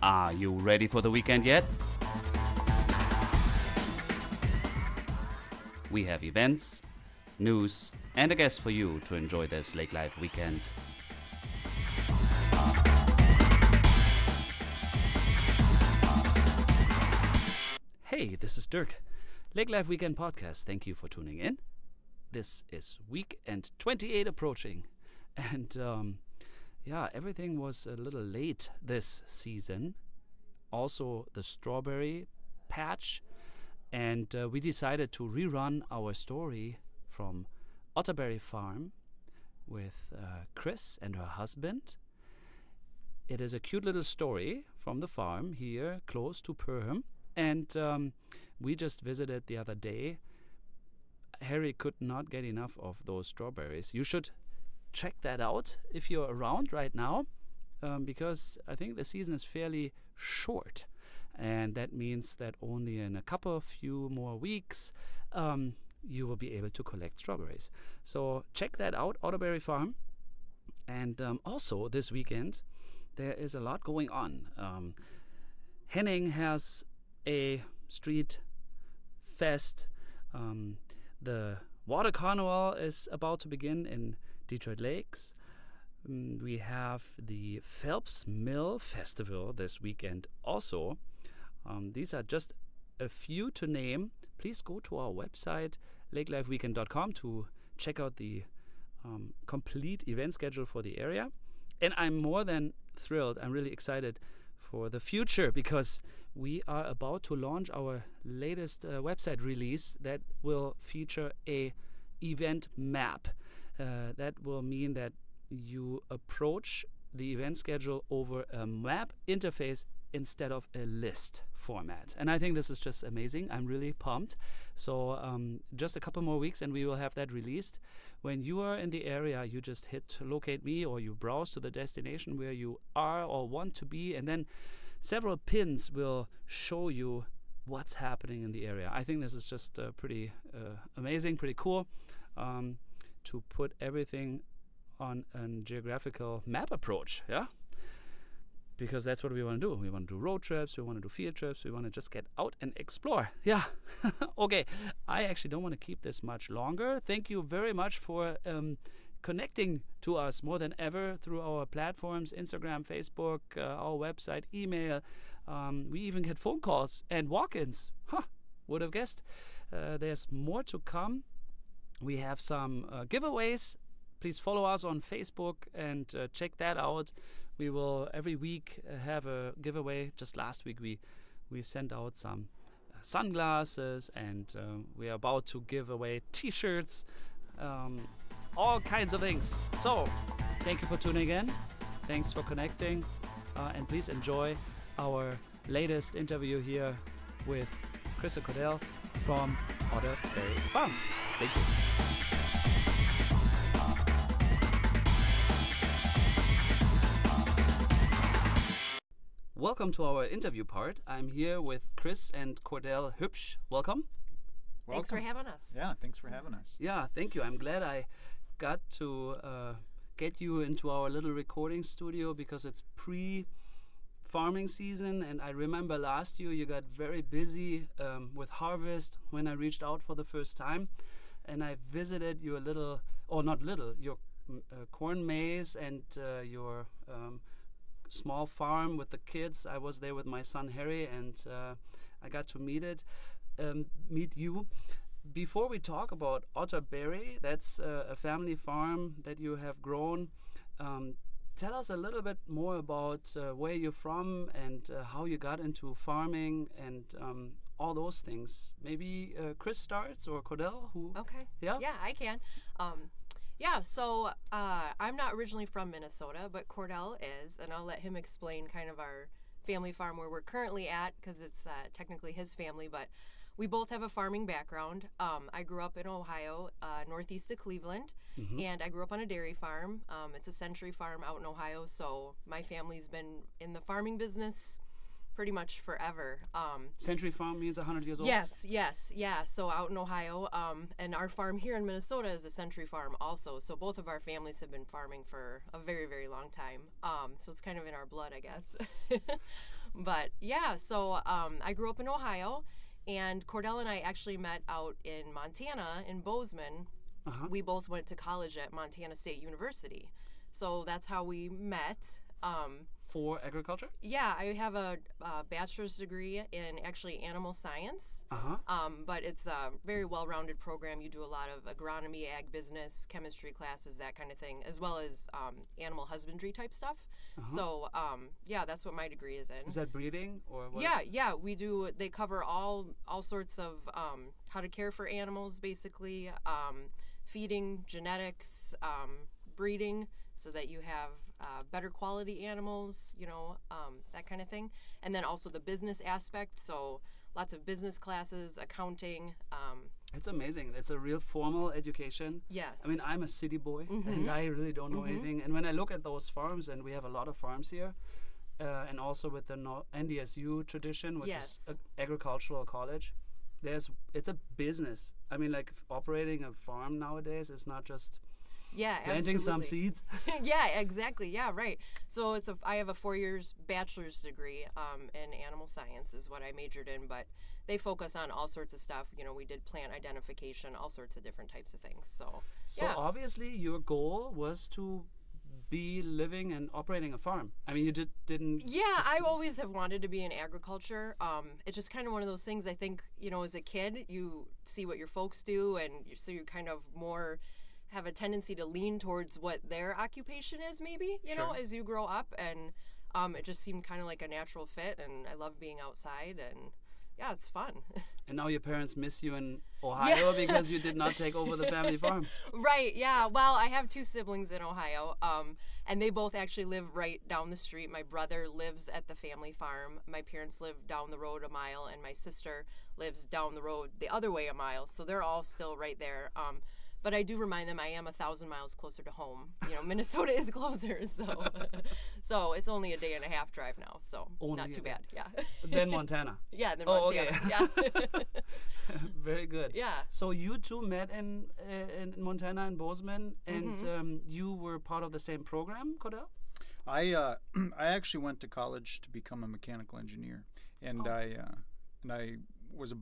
Are you ready for the weekend yet? We have events, news, and a guest for you to enjoy this Lake Life weekend. Hey, this is Dirk. Lake Life Weekend Podcast. Thank you for tuning in. This is weekend 28 approaching. And everything was a little late this season. Also, the strawberry patch. And we decided to rerun our story from Otterberry Farm with Chris and her husband. It is a cute little story from the farm here close to Perham. And we just visited the other day. Harry could not get enough of those strawberries. You should check that out if you're around right now, because I think the season is fairly short. And that means that only in a few more weeks, you will be able to collect strawberries. So check that out, Otterberry Farm. And also this weekend, there is a lot going on. Henning has a street fest. The water carnival is about to begin in Detroit Lakes. We have the Phelps Mill Festival this weekend also. These are just a few to name. Please go to our website, lakelifeweekend.com, to check out the complete event schedule for the area. And I'm more than thrilled. I'm really excited for the future because we are about to launch our latest website release that will feature a event map. That will mean that you approach the event schedule over a map interface instead of a list format. And I think this is just amazing. I'm really pumped. So just a couple more weeks and we will have that released. When you are in the area, you just hit locate me or you browse to the destination where you are or want to be, and then several pins will show you what's happening in the area. I think this is just pretty amazing, pretty cool to put everything on a geographical map approach, yeah? Because that's what we want to do. We want to do road trips, we want to do field trips, we want to just get out and explore. Yeah. Okay, I actually don't want to keep this much longer. Thank you very much for connecting to us more than ever through our platforms, Instagram, Facebook, our website, email. We even get phone calls and walk-ins. Would have guessed. There's more to come. We have some giveaways. Please follow us on Facebook and check that out. We will every week have a giveaway. Just last week we sent out some sunglasses, and we are about to give away t-shirts, all kinds of things. So thank you for tuning in. Thanks for connecting, and please enjoy our latest interview here with Chris and Cordell from Otterberry Farm. Thank you. Welcome to our interview part. I'm here with Chris and Cordell Hübsch. Welcome. Thanks for having us. Yeah, thanks for having us. Yeah, thank you. I'm glad I got to get you into our little recording studio because it's pre-farming season, and I remember last year you got very busy with harvest when I reached out for the first time, and I visited your your corn maze and your small farm with the kids. I was there with my son Harry, and I got to meet you. Before we talk about Otterberry, that's a family farm that you have grown. Tell us a little bit more about where you're from and how you got into farming and all those things. Maybe Chris starts, or Cordell, who? Okay. Yeah, I can. So I'm not originally from Minnesota, but Cordell is, and I'll let him explain kind of our family farm where we're currently at, because it's technically his family, but we both have a farming background. I grew up in Ohio, northeast of Cleveland, and I grew up on a dairy farm. It's a Century Farm out in Ohio, so my family's been in the farming business pretty much forever. Century Farm means 100 years old? Yes. So out in Ohio, and our farm here in Minnesota is a Century Farm also. So both of our families have been farming for a very, very long time. So it's kind of in our blood, I guess. But yeah, so I grew up in Ohio, and Cordell and I actually met out in Montana, in Bozeman. We both went to college at Montana State University. So that's how we met. For agriculture? Yeah, I have a bachelor's degree in actually animal science. But it's a very well-rounded program. You do a lot of agronomy, ag business, chemistry classes, that kind of thing, as well as animal husbandry type stuff. So yeah, that's what my degree is in. Is that breeding or what? Yeah, we do. They cover all sorts of how to care for animals, basically, feeding, genetics, breeding, so that you have better quality animals, that kind of thing. And then also the business aspect, so lots of business classes, accounting. It's amazing. It's a real formal education. Yes. I mean, I'm a city boy, and I really don't know anything. And when I look at those farms, and we have a lot of farms here, and also with the NDSU tradition, which is agricultural college, it's a business. I mean, like operating a farm nowadays is not just planting some seeds. Yeah, exactly. Yeah, right. So I have a 4 years bachelor's degree in animal science is what I majored in, but they focus on all sorts of stuff. We did plant identification, all sorts of different types of things. So obviously your goal was to be living and operating a farm. I mean, you didn't. Yeah, I always have wanted to be in agriculture. It's just kind of one of those things. I think as a kid, you see what your folks do, and so you kind of more have a tendency to lean towards what their occupation is, maybe, as you grow up. And it just seemed kind of like a natural fit, and I love being outside, and yeah, it's fun. And now your parents miss you in Ohio because you did not take over the family farm. Right, yeah. Well, I have 2 siblings in Ohio, and they both actually live right down the street. My brother lives at the family farm. My parents live down the road a mile, and my sister lives down the road the other way a mile. So they're all still right there. But I do remind them I am 1,000 miles closer to home. Minnesota is closer, so it's only a day and a half drive now. So not too bad. Yeah. Then Montana. Yeah, then Montana. Okay. Yeah. Very good. Yeah. So you two met in Montana and Bozeman, and you were part of the same program, Cordell? I actually went to college to become a mechanical engineer, and I was a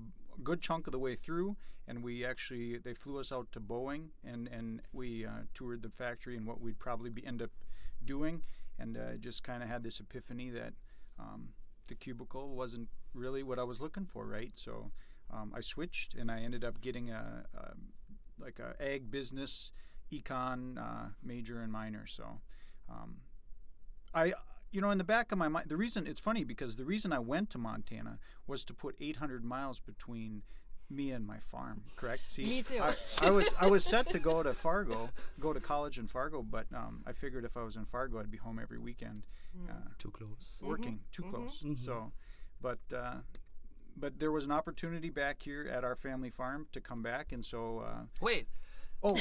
good chunk of the way through, and they flew us out to Boeing, and we toured the factory and what we'd probably end up doing, and just kind of had this epiphany that the cubicle wasn't really what I was looking for, right? So I switched, and I ended up getting a ag business econ major and minor. So in the back of my mind, it's funny because the reason I went to Montana was to put 800 miles between me and my farm. Correct? See, me too. I was set to go to college in Fargo, but I figured if I was in Fargo, I'd be home every weekend. Too close. Working too close. So, but there was an opportunity back here at our family farm to come back, and so. Wait. Oh.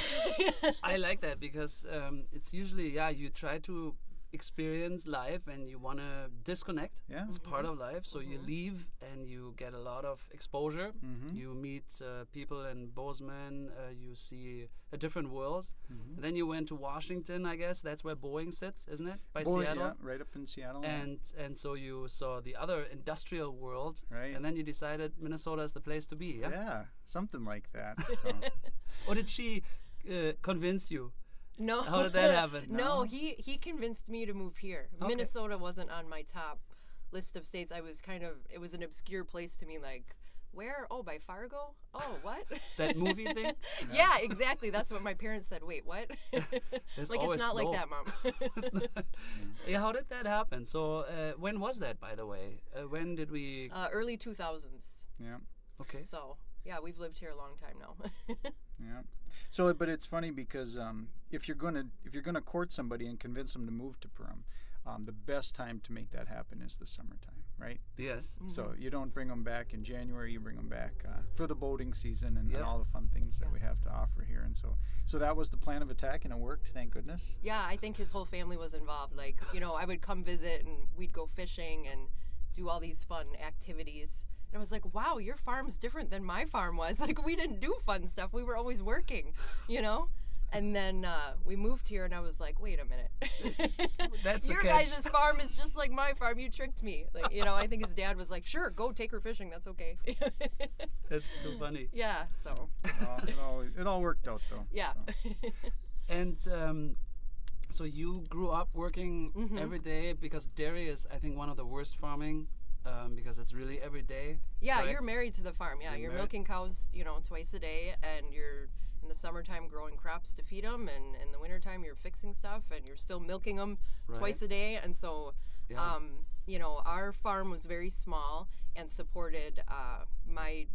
I like that because it's usually you try to experience life and you want to disconnect. It's part of life, so you leave and you get a lot of exposure. You meet people in Bozeman, you see a different world. And then you went to Washington, I guess that's where Boeing sits, isn't it, by Seattle? Yeah, right up in Seattle. And so you saw the other industrial world, right? And then you decided Minnesota is the place to be. Yeah, something like that. So. Or did she convince you? No. How did that happen? No, he convinced me to move here. Okay. Minnesota wasn't on my top list of states. It was an obscure place to me, like, where? Oh, by Fargo? Oh, what? That movie thing? Yeah, exactly. That's what my parents said. Wait, what? Like, it's not like that, Mom. Yeah, how did that happen? So when was that, by the way? When did we... Early 2000s. Yeah. Okay. So... yeah, we've lived here a long time now. Yeah. So, but it's funny because if you're gonna court somebody and convince them to move to Pahrump, the best time to make that happen is the summertime, right? Yes. So you don't bring them back in January. You bring them back for the boating season and all the fun things that we have to offer here. And so that was the plan of attack, and it worked. Thank goodness. Yeah, I think his whole family was involved. Like, I would come visit and we'd go fishing and do all these fun activities. And I was like, wow, your farm's different than my farm was. Like, we didn't do fun stuff. We were always working, And then we moved here, and I was like, wait a minute. That's your the catch. guys' farm is just like my farm. You tricked me. Like, you know, I think his dad was like, sure, go take her fishing. That's okay. That's so funny. Yeah, so. It all worked out though. Yeah. So. And so you grew up working every day, because dairy is, I think, one of the worst farming, because it's really every day. Yeah, correct? you're married to the farm. Yeah, you're married. milking cows, you know, twice a day, and you're in the summertime growing crops to feed them, and in the wintertime you're fixing stuff, and you're still milking them twice a day. And so, Yeah. you know, our farm was very small and supported my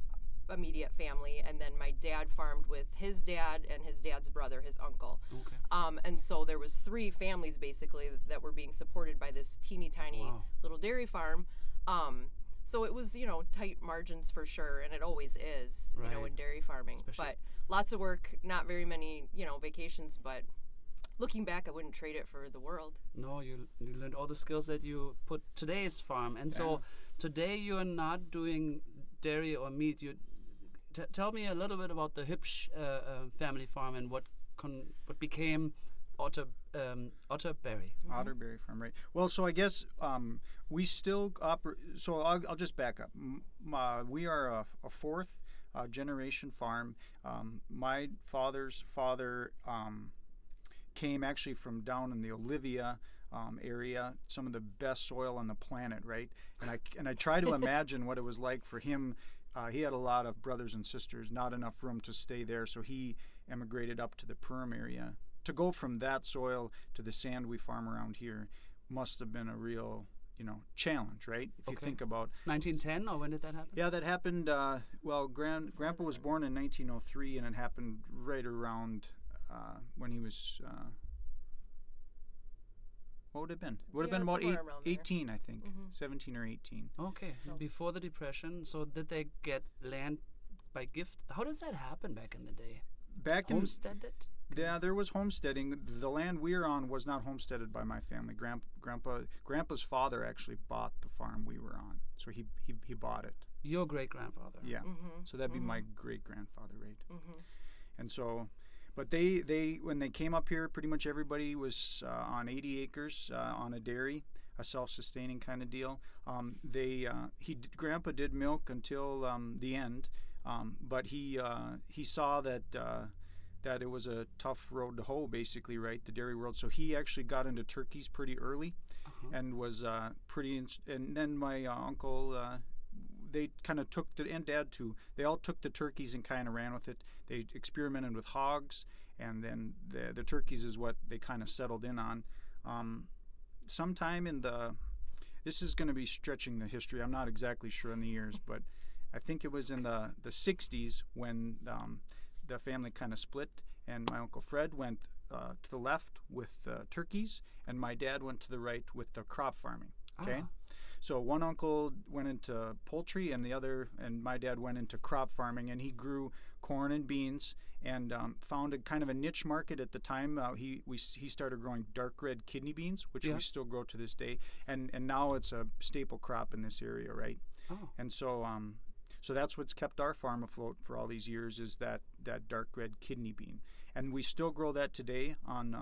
immediate family, and then my dad farmed with his dad and his dad's brother, his uncle. Okay. And so there was 3 families basically that were being supported by this teeny tiny Wow. little dairy farm. So it was, you know, tight margins for sure, and it always is, you know, Right. in dairy farming. Especially- But lots of work, not very many, you know, vacations, but looking back, I wouldn't trade it for the world. No, you learned all the skills that you put today's farm. And so today you're not doing dairy or meat. You tell me a little bit about the Hübsch family farm and what became Otter Berry. Otterberry Farm, right? Well, so I guess we still operate. So I'll just back up. We are a 4th generation farm. My father's father came actually from down in the Olivia area, some of the best soil on the planet, right? And I try to imagine what it was like for him. He had a lot of brothers and sisters, not enough room to stay there, so he emigrated up to the Perm area. To go from that soil to the sand we farm around here must have been a real, you know, challenge, right? If you think about 1910, or when did that happen? yeah, that happened. Well, Grandpa was born in 1903, and it happened right around when he was. What would it have been? Would have Yeah, been about somewhere around there. 18, I think, 17 or 18. Okay, So- before the Depression. So did they get land by gift? How did that happen back in the day? Back in Homesteaded? yeah, there was homesteading. The land we were on was not homesteaded by my family. Grandpa's father actually bought the farm we were on, so he bought it. Your great grandfather. Yeah, so that'd be my great grandfather, right? And so, but they when they came up here, pretty much everybody was on 80 acres on a dairy, a self-sustaining kind of deal. Grandpa did milk until the end, but he saw that it was a tough road to hoe, basically, right? The dairy world. So he actually got into turkeys pretty early, and was and then my uncle. They kind of took and dad too. They all took the turkeys and kind of ran with it. They experimented with hogs, and then the turkeys is what they kind of settled in on. Sometime in this is going to be stretching the history. I'm not exactly sure on the years, but I think it was in the 60s when the family kind of split, and my Uncle Fred went to the left with turkeys, and my dad went to the right with the crop farming. Okay. So one uncle went into poultry, and my dad went into crop farming, and he grew corn and beans, and found a kind of a niche market at the time. He started growing dark red kidney beans, which we still grow to this day, and now it's a staple crop in this area, right? And so so that's what's kept our farm afloat for all these years, is that dark red kidney bean, and we still grow that today on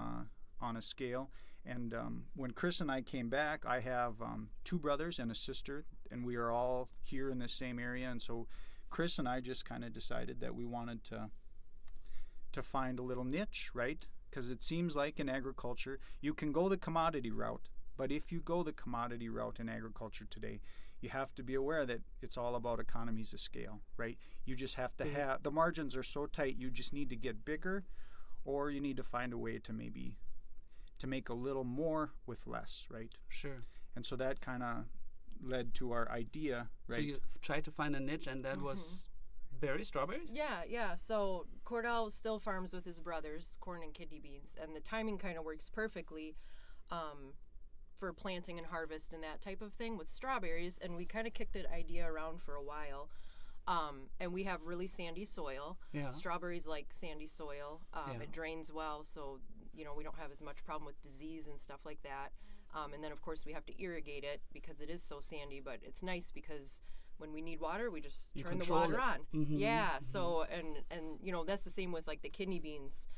a scale. And when Chris and I came back, I have 2 brothers and a sister, and we are all here in this same area. And so Chris and I just kind of decided that we wanted to find a little niche, right? Because it seems like in agriculture, you can go the commodity route, but if you go the commodity route in agriculture today, you have to be aware that it's all about economies of scale, right? You just have to have, the margins are so tight, you just need to get bigger, or you need to find a way to make a little more with less, right? Sure. And so that kind of led to our idea, right? So you tried to find a niche, and that was strawberries? Yeah. So Cordell still farms with his brothers, corn and kidney beans, and the timing kind of works perfectly for planting and harvest and that type of thing with strawberries. And we kind of kicked the idea around for a while. And we have really sandy soil. Yeah. Strawberries like sandy soil. It drains well, so we don't have as much problem with disease and stuff like that. And then of course we have to irrigate it because it is so sandy, but it's nice because when we need water, we just turn the water on. Yeah. So and that's the same with like the kidney beans.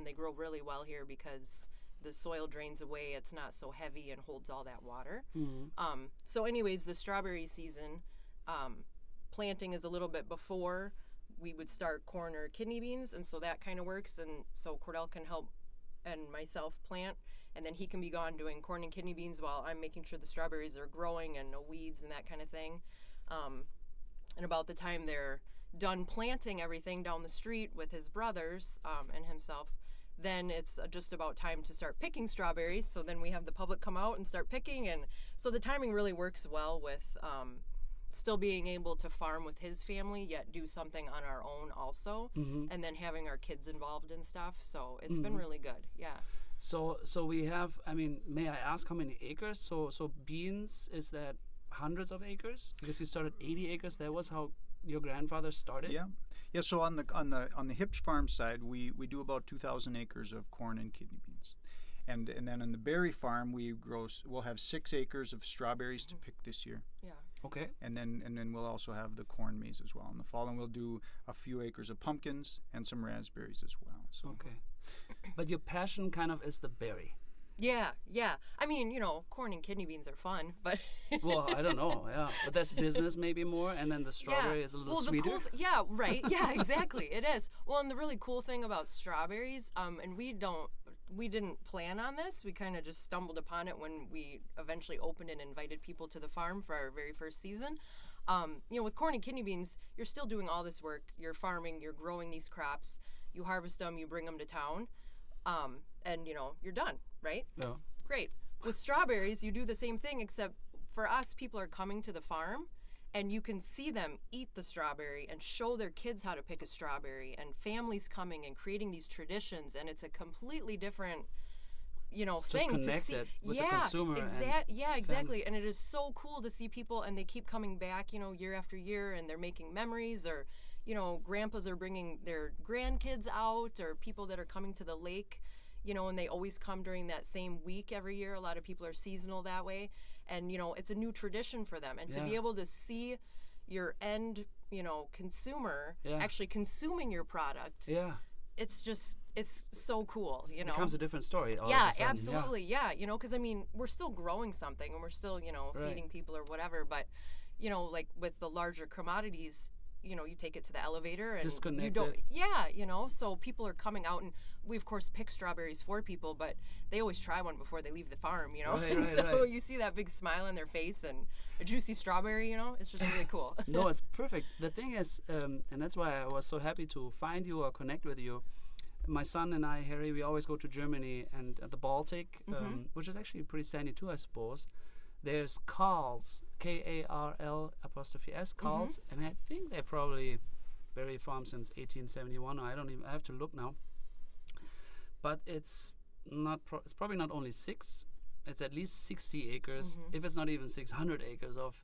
They grow really well here because the soil drains away. It's not so heavy and holds all that water. Mm-hmm. So anyways, the strawberry season, planting is a little bit before we would start corn or kidney beans, and so that kind of works. And so Cordell can help and myself plant, and then he can be gone doing corn and kidney beans while I'm making sure the strawberries are growing and no weeds and that kind of thing. And about the time they're done planting everything down the street with his brothers and himself, then it's just about time to start picking strawberries. So then we have the public come out and start picking, and so the timing really works well with still being able to farm with his family, yet do something on our own also, and then having our kids involved and stuff. So it's been really good. Yeah. So we have, I mean, may I ask how many acres? So beans, is that hundreds of acres? Because you started 80 acres. That was how your grandfather started? Yeah. So on the Hips farm side, we do about 2,000 acres of corn and kidney beans. And then on the berry farm, we'll have 6 acres of strawberries to pick this year. Yeah. Okay. And then we'll also have the corn maze as well in the fall, and we'll do a few acres of pumpkins and some raspberries as well. So. Okay. But your passion kind of is the berry. Yeah. I mean, corn and kidney beans are fun, but well, I don't know. Yeah, but that's business maybe more, and then the strawberry is a little sweeter. Yeah, right. Yeah, exactly. It is. Well, and the really cool thing about strawberries, and we didn't plan on this. We kind of just stumbled upon it when we eventually opened and invited people to the farm for our very first season. With corn and kidney beans, you're still doing all this work. You're farming, you're growing these crops, you harvest them, you bring them to town, and you're done, right? Yeah. Great. With strawberries, you do the same thing, except for us, people are coming to the farm, and you can see them eat the strawberry and show their kids how to pick a strawberry, and families coming and creating these traditions, and it's a completely different, it's thing just to see. with the consumer. Yeah, exactly. And it is so cool to see people, and they keep coming back, year after year, and they're making memories, or, grandpas are bringing their grandkids out, or people that are coming to the lake, and they always come during that same week every year. A lot of people are seasonal that way. And, it's a new tradition for them. And to be able to see your end, consumer actually consuming your product, it's so cool, It becomes a different story all of a sudden. Absolutely. Yeah. Because, we're still growing something, and we're still, feeding people or whatever. But, like with the larger commodities, you take it to the elevator and disconnect you don't. it. Yeah, so people are coming out, and we of course pick strawberries for people, but they always try one before they leave the farm, Right. You see that big smile on their face and a juicy strawberry, it's just really cool. No, it's perfect. The thing is, and that's why I was so happy to find you or connect with you. My son and I, Harry, we always go to Germany and the Baltic, which is actually pretty sandy too, I suppose. There's Carl's, Karl''s, Carl's, and I think they probably berry farm since 1871. I have to look now. But it's probably not only 6. It's at least 60 acres, if it's not even 600 acres of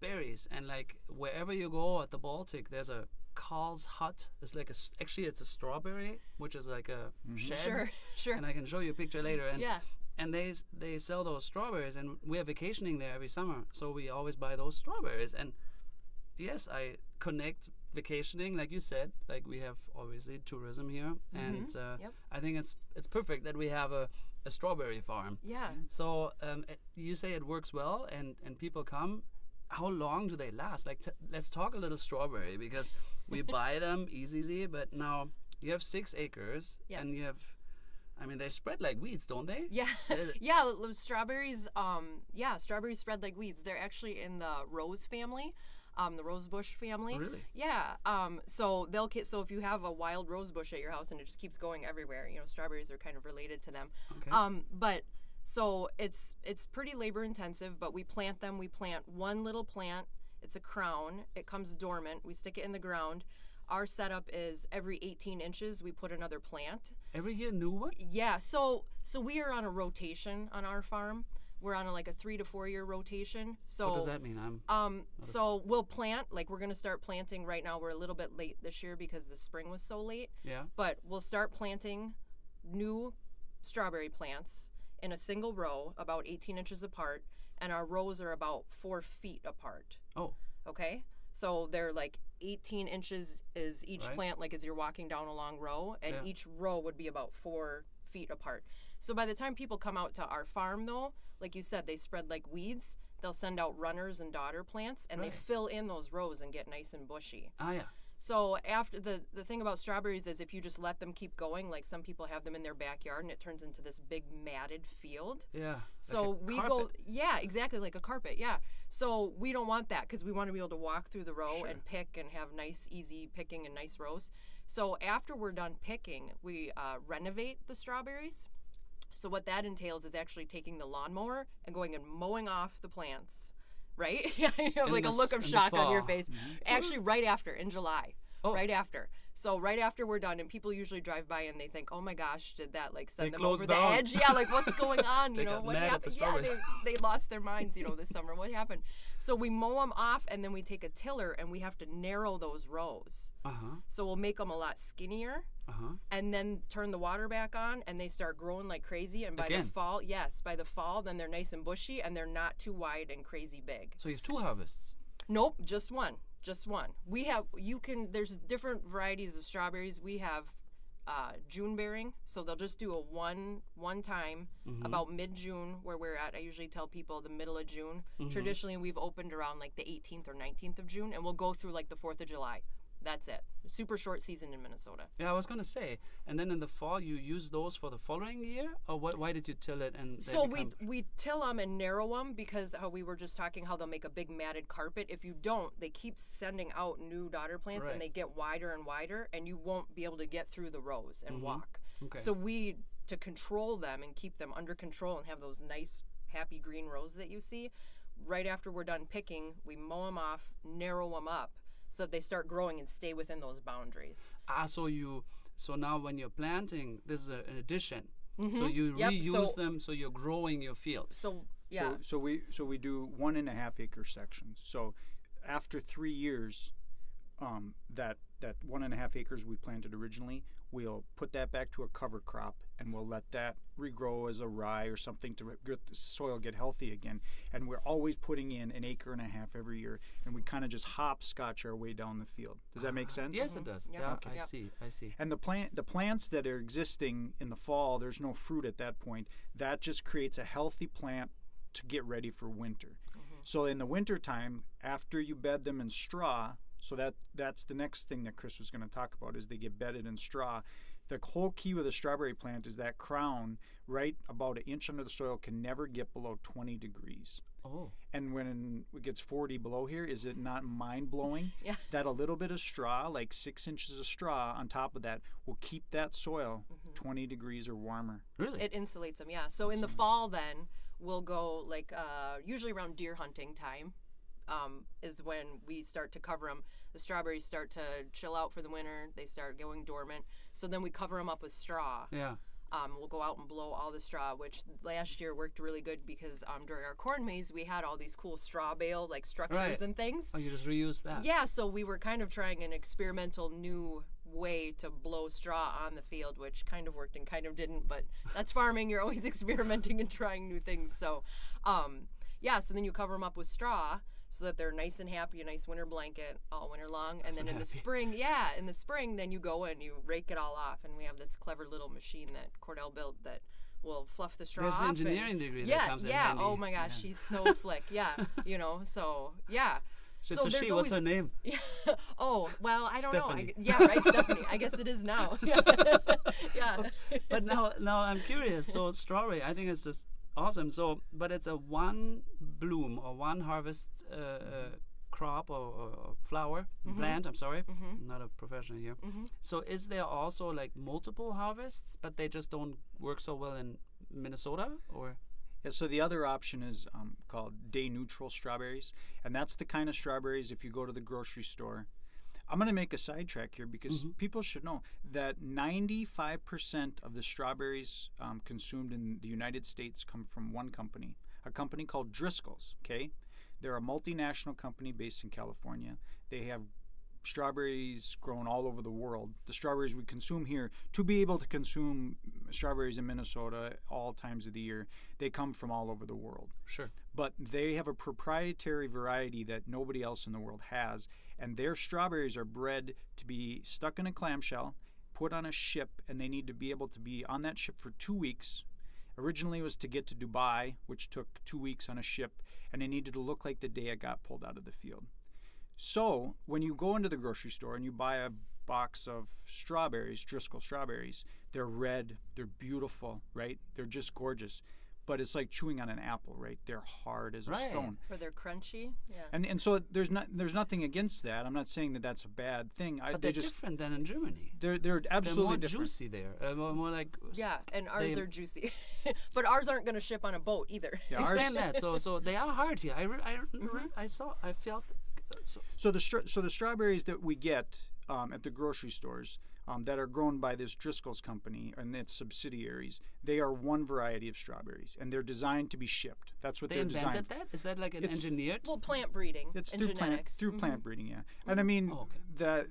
berries. And like wherever you go at the Baltic, there's a Carl's hut. It's like it's a strawberry, which is like a shed. Sure. And I can show you a picture later. And And they sell those strawberries, and we are vacationing there every summer, so we always buy those strawberries. And yes, I connect vacationing, like you said, like we have obviously tourism here, and I think it's perfect that we have a strawberry farm. Yeah. So you say it works well, and people come. How long do they last? Like, let's talk a little strawberry, because we buy them easily, but now you have 6 acres, and you have. I mean, they spread like weeds, don't they? Yeah, strawberries. Strawberries spread like weeds. They're actually in the rose family, the rose bush family. Oh, really? Yeah. So so if you have a wild rose bush at your house and it just keeps going everywhere, strawberries are kind of related to them. Okay. But so it's pretty labor intensive. But we plant them. We plant one little plant. It's a crown. It comes dormant. We stick it in the ground. Our setup is every 18 inches we put another plant. Every year, new one? Yeah. So we are on a rotation on our farm. We're on a 3 to 4 year rotation. So what does that mean? So we'll plant. Like, we're gonna start planting right now. We're a little bit late this year because the spring was so late. Yeah. But we'll start planting new strawberry plants in a single row, about 18 inches apart, and our rows are about 4 feet apart. Oh. Okay. So they're 18 inches is each plant, as you're walking down a long row, and each row would be about 4 feet apart. So by the time people come out to our farm, though, like you said, they spread like weeds. They'll send out runners and daughter plants, and they fill in those rows and get nice and bushy. Ah, yeah. So after the thing about strawberries is if you just let them keep going, like some people have them in their backyard and it turns into this big matted field. Yeah. So like a we carpet. go, yeah, exactly, like a carpet, yeah. So we don't want that because we want to be able to walk through the row Sure. and pick and have nice, easy picking and nice rows. So after we're done picking, we renovate the strawberries. So what that entails is actually taking the lawnmower and going and mowing off the plants, right? You have In like a the look s- of in the shock on your fall. face. Actually, right after, in July. Oh. Right after. So right after we're done, and people usually drive by and they think, "Oh my gosh, did that like send They them closed over the down. edge?" Yeah, like what's going on? They You know got what mad at the happened? Yeah, strawberries. they lost their minds. You know, this summer, what happened? So we mow them off, and then we take a tiller and we have to narrow those rows. Uh-huh. So we'll make them a lot skinnier, Uh-huh. and then turn the water back on, and they start growing like crazy. And by Again? the fall, by the fall, then they're nice and bushy, and they're not too wide and crazy big. So you have 2 harvests. Nope, just one. Just one. There's different varieties of strawberries. We have June bearing, so they'll just do a one time about mid-June where we're at. I usually tell people the middle of June. Traditionally, we've opened around like the 18th or 19th of June, and we'll go through like the 4th of July. That's it. Super short season in Minnesota. Yeah, I was gonna say. And then in the fall, you use those for the following year, or why did you till it and? They So become... we till them and narrow them because how we were just talking how they'll make a big matted carpet. If you don't, they keep sending out new daughter plants Right. and they get wider and wider, and you won't be able to get through the rows and walk. Okay. So to control them and keep them under control and have those nice happy green rows that you see, right after we're done picking, we mow them off, narrow them up, so that they start growing and stay within those boundaries. So now when you're planting, this is an addition. Mm-hmm. So you Yep, reuse them, so you're growing your field. So yeah. So we do 1.5 acre sections. So after 3 years, that 1.5 acres we planted originally, we'll put that back to a cover crop, and we'll let that regrow as a rye or something to get the soil get healthy again. And we're always putting in 1.5 acres every year, and we kind of just hopscotch our way down the field. Does that make sense? Yes, it does. Yeah, Yeah, okay. I Yep. see. I see. And the plants that are existing in the fall, there's no fruit at that point. That just creates a healthy plant to get ready for winter. So in the winter time, after you bed them in straw, so that's the next thing that Chris was going to talk about is they get bedded in straw. The whole key with a strawberry plant is that crown, right about 1 inch under the soil, can never get below 20 degrees. Oh. And when it gets 40 below here, is it not mind-blowing? Yeah. That a little bit of straw, like 6 inches of straw on top of that, will keep that soil 20 degrees or warmer. Really? It insulates them, yeah. So in the fall, then we'll go like usually around deer hunting time is when we start to cover them. The strawberries start to chill out for the winter. They start going dormant. So then we cover them up with straw. yeah. We'll go out and blow all the straw, which last year worked really good because during our corn maze we had all these cool straw bale like structures Right. and things. Oh, you just reuse that. Yeah, so we were kind of trying an experimental new way to blow straw on the field, which kind of worked and kind of didn't, but that's farming. You're always experimenting and trying new things. So, so then you cover them up with straw so that they're nice and happy, a nice winter blanket all winter long. And then in the spring, then you go and you rake it all off. And we have this clever little machine that Cordell built that will fluff the straw There's off. the engineering degree yeah, that comes in yeah. handy. Oh my gosh, Yeah. she's so slick. Yeah, so yeah. It's So a there's she. What's her always- name? Yeah. Oh, well, I don't Stephanie. know. Yeah, right, Stephanie. I guess it is now. Yeah. Yeah. But now I'm curious. So strawberry, I think it's just awesome. So, but it's a one bloom or one harvest crop or flower plant. I'm sorry, I'm not a professional here. So, is there also like multiple harvests, but they just don't work so well in Minnesota, or? Yeah, so the other option is called day neutral strawberries, and that's the kind of strawberries if you go to the grocery store. I'm going to make a sidetrack here because people should know that 95% of the strawberries consumed in the United States come from one company, a company called Driscoll's, okay? They're a multinational company based in California. They have strawberries grown all over the world. The strawberries we consume here, to be able to consume strawberries in Minnesota all times of the year, they come from all over the world. Sure. But they have a proprietary variety that nobody else in the world has, and their strawberries are bred to be stuck in a clamshell, put on a ship, and they need to be able to be on that ship for 2 weeks. Originally, it was to get to Dubai, which took 2 weeks on a ship, and it needed to look like the day it got pulled out of the field. So when you go into the grocery store and you buy a box of strawberries, Driscoll strawberries, they're red, they're beautiful, right? They're just gorgeous. But it's like chewing on an apple, right? They're hard as a stone. Or they're crunchy. Yeah. And so there's nothing against that. I'm not saying that that's a bad thing. But they're different than in Germany. They're absolutely they're more different. juicy there. More like Yeah, and ours are juicy. But ours aren't going to ship on a boat either. Yeah, explain that. So they are hard here. I felt. So the strawberries that we get at the grocery stores that are grown by this Driscoll's company and its subsidiaries, they are one variety of strawberries, and they're designed to be shipped. That's what They they're designed. invented that? Is that like an engineered? Well, plant breeding It's and through genetics. plant breeding, yeah. And I mean okay.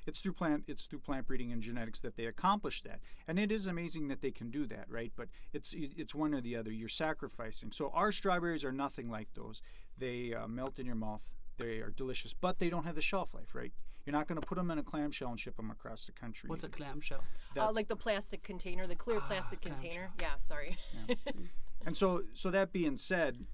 it's through plant breeding and genetics that they accomplish that. And it is amazing that they can do that, right? But it's one or the other. You're sacrificing. So our strawberries are nothing like those. They melt in your mouth. They are delicious, but they don't have the shelf life, right? You're not going to put them in a clamshell and ship them across the country. What's a clamshell? Like the plastic container, the clear plastic container. Yeah, sorry. Yeah. And so that being said,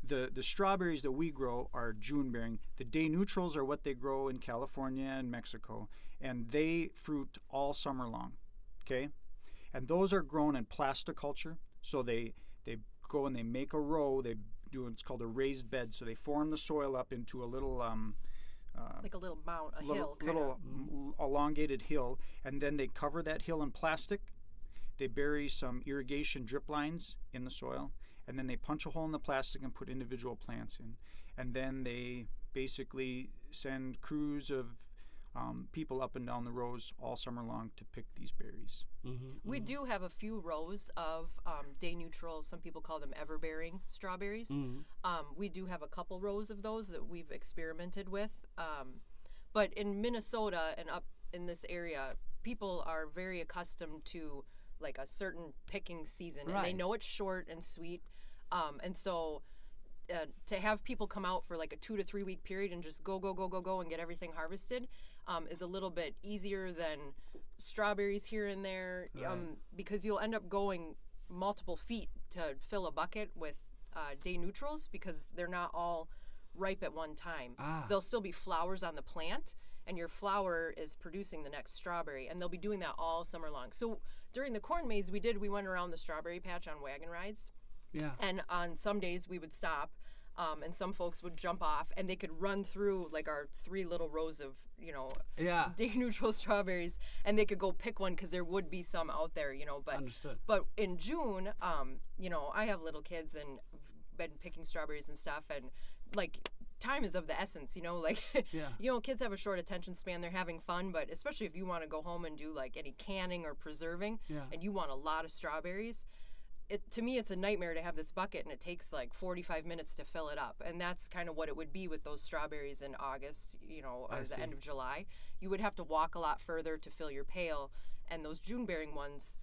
the strawberries that we grow are June bearing. The day neutrals are what they grow in California and Mexico, and they fruit all summer long. Okay, and those are grown in plasticulture. So they go and they make a row. They do what's called a raised bed. So they form the soil up into a little like a little mount, a hill. Little elongated hill, and then they cover that hill in plastic. They bury some irrigation drip lines in the soil, and then they punch a hole in the plastic and put individual plants in. And then they basically send crews of people up and down the rows all summer long to pick these berries. We do have a few rows of day neutral, some people call them ever-bearing strawberries. We do have a couple rows of those that we've experimented with. But in Minnesota and up in this area, people are very accustomed to like a certain picking season, and they know it's short and sweet. And so to have people come out for like a 2 to 3 week period and just go and get everything harvested is a little bit easier than strawberries here and there, because you'll end up going multiple feet to fill a bucket with day neutrals because they're not all ripe at one time. There'll still be flowers on the plant, and your flower is producing the next strawberry, and they'll be doing that all summer long. So during the corn maze we went around the strawberry patch on wagon rides. Yeah. And on some days we would stop, and some folks would jump off, and they could run through like our 3 little rows of, day neutral strawberries, and they could go pick one because there would be some out there, But Understood. But in June, I have little kids and been picking strawberries and stuff, and like time is of the essence, kids have a short attention span. They're having fun, but especially if you want to go home and do like any canning or preserving, and you want a lot of strawberries. To me, it's a nightmare to have this bucket, and it takes like 45 minutes to fill it up. And that's kind of what it would be with those strawberries in August, or the end of July. You would have to walk a lot further to fill your pail. And those June-bearing ones,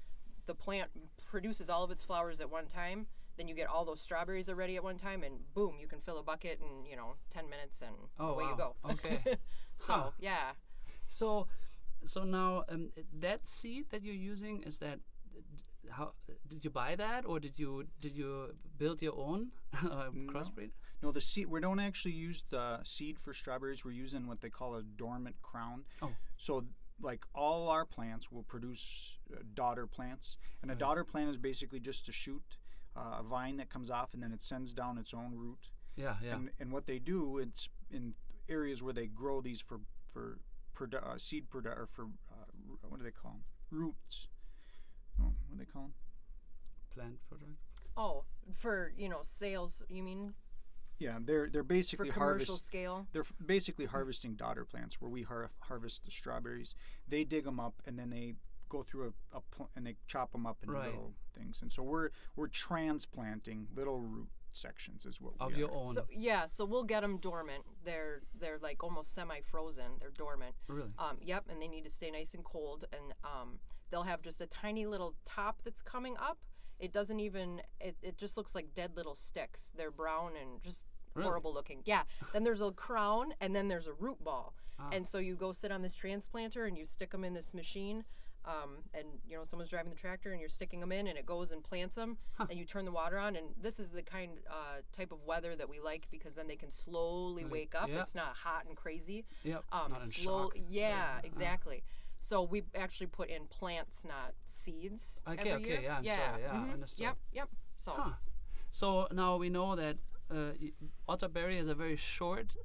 the plant produces all of its flowers at one time. Then you get all those strawberries already at one time, and boom, you can fill a bucket in, 10 minutes, and away you go. Okay. So, yeah. So now that seed that you're using, is that... How did you buy that, or did you build your own crossbreed? No, the seed. We don't actually use the seed for strawberries. We're using what they call a dormant crown. Oh. So, like all our plants will produce daughter plants, and a daughter plant is basically just a shoot, a vine that comes off, and then it sends down its own root. Yeah. And what they do, it's in areas where they grow these for seed product, or for what do they call them? Roots. What do they call them? Plant product. Oh, for sales, you mean? Yeah, they're basically for commercial scale. They're basically harvesting daughter plants where we harvest the strawberries. They dig them up, and then they go through and they chop them up into little things. And so we're transplanting little root sections is what of your own. So we'll get them dormant. They're like almost semi-frozen. They're dormant. Really? Yep, and they need to stay nice and cold, and they'll have just a tiny little top that's coming up. It doesn't even, it just looks like dead little sticks. They're brown and just horrible looking. Yeah. Then there's a crown, and then there's a root ball. And so you go sit on this transplanter and you stick them in this machine, and someone's driving the tractor and you're sticking them in and it goes and plants them, and you turn the water on, and this is the type of weather that we like, because then they can slowly wake up. Yeah. It's not hot and crazy. Yep. Not in shock. Yeah, exactly. So we actually put in plants, not seeds. Okay, every year. yeah, I'm sorry, yeah, understood. Yep. So. Huh. So now we know that Otterberry is a very short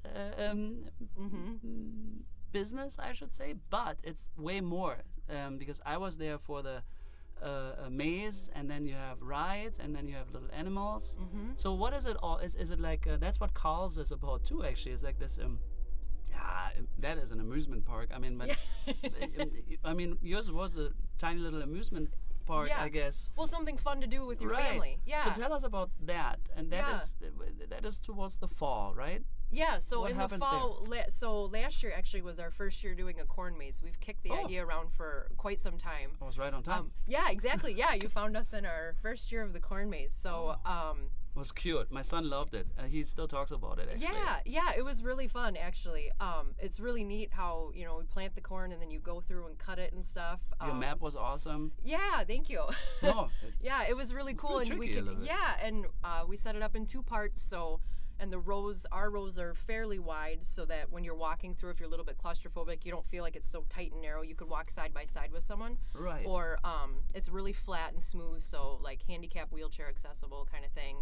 business, I should say, but it's way more, because I was there for the maze, and then you have rides, and then you have little animals. So what is it all? Is it like that's what Carl's is about too? Actually, it's like this. That is an amusement park. I mean, but I mean, yours was a tiny little amusement park, I guess. Well, something fun to do with your family. Yeah. So tell us about that, and that is towards the fall, right? Yeah. So what in the happens fall, so last year actually was our first year doing a corn maze. We've kicked the idea around for quite some time. I was right on time. Yeah, exactly. Yeah, you found us in our first year of the corn maze. So. It was cute. My son loved it. He still talks about it, actually. Yeah, it was really fun, actually. It's really neat how, we plant the corn and then you go through and cut it and stuff. Your map was awesome. Yeah, thank you. No, yeah, it was really cool. And we we set it up in 2 parts, so, and our rows are fairly wide, so that when you're walking through, if you're a little bit claustrophobic, you don't feel like it's so tight and narrow. You could walk side by side with someone. Right. Or it's really flat and smooth, so like handicap, wheelchair accessible kind of thing.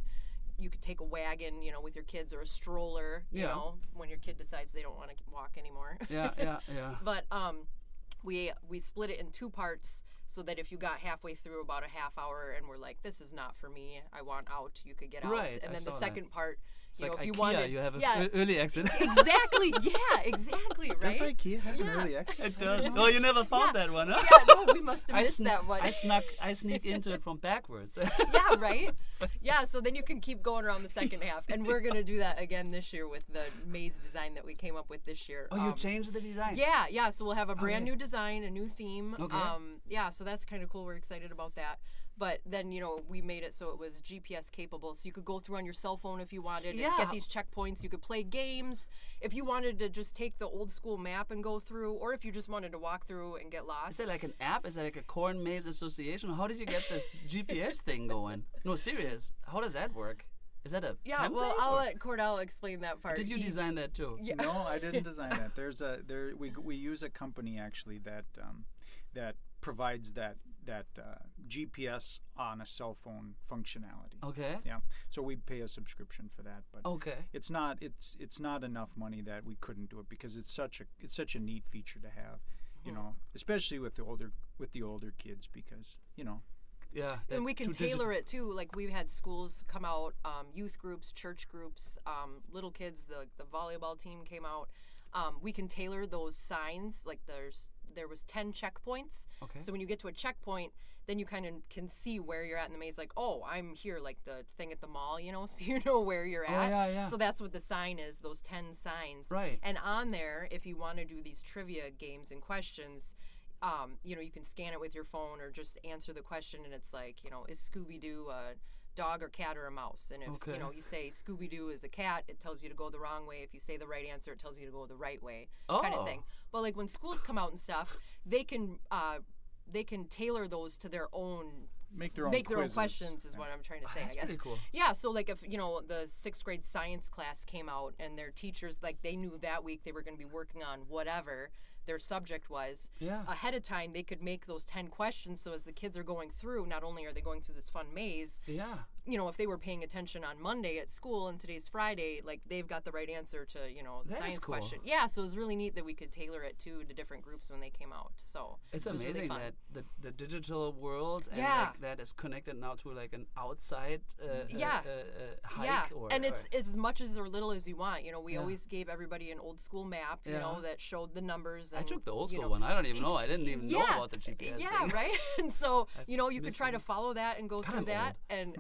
You could take a wagon, with your kids, or a stroller, you know, when your kid decides they don't want to walk anymore. Yeah. But we split it in 2 parts, so that if you got halfway through about a half hour and were like, this is not for me, I want out, you could get out. Right, And I then the saw second part, It's if like you IKEA, wanted, you have an early exit. Exactly. Yeah, exactly. Right. Does IKEA have an early exit? It does. Oh, you never found that one, huh? Yeah, no, we must have missed that one. I sneak into it from backwards. Yeah, right? Yeah, so then you can keep going around the second half. And we're going to do that again this year with the maze design that we came up with this year. Oh, you changed the design? Yeah, so we'll have a brand new design, a new theme. Okay. Yeah, so that's kind of cool. We're excited about that. But then, we made it so it was GPS capable. So you could go through on your cell phone if you wanted, and get these checkpoints. You could play games. If you wanted to just take the old school map and go through, or if you just wanted to walk through and get lost. Is it like an app? Is it like a corn maze association? How did you get this GPS thing going? No, serious. How does that work? Is that a template? Well, I'll let Cordell explain that part. Did you design that too? Yeah. No, I didn't design that. We use a company actually that provides that GPS on a cell phone functionality. Okay. Yeah. So we pay a subscription for that, but it's not enough money that we couldn't do it, because it's such a neat feature to have, especially with the older kids, because Yeah. And we can tailor it too. Like, we've had schools come out, youth groups, church groups, little kids. The volleyball team came out. We can tailor those signs. Like, there was 10 checkpoints. Okay. So when you get to a checkpoint, then you kind of can see where you're at in the maze. Like, oh, I'm here, like the thing at the mall, so you know where you're at. Yeah. So that's what the sign is, those 10 signs. Right. And on there, if you want to do these trivia games and questions, you can scan it with your phone or just answer the question, and it's like, is Scooby-Doo a dog or cat or a mouse? And if you say Scooby-Doo is a cat, it tells you to go the wrong way. If you say the right answer, it tells you to go the right way, kind of thing. But like when schools come out and stuff, they can tailor those to their own. Make their own questions is what I'm trying to say. That's I guess. pretty cool. Yeah, so like if the 6th grade science class came out and their teachers, like, they knew that week they were going to be working on whatever their subject was, ahead of time they could make those 10 questions, so as the kids are going through, not only are they going through this fun maze, if they were paying attention on Monday at school and today's Friday, like, they've got the right answer to the science question. Yeah, so it was really neat that we could tailor it to the different groups when they came out. So it's it was amazing really fun. that the digital world and like, that is connected now to like an outside hike. And it's as much as or little as you want. We always gave everybody an old school map, that showed the numbers. And, I took the old school one. I don't even know. I didn't even know about the GPS thing. Right? And so, you could try to follow that and go through that. Old.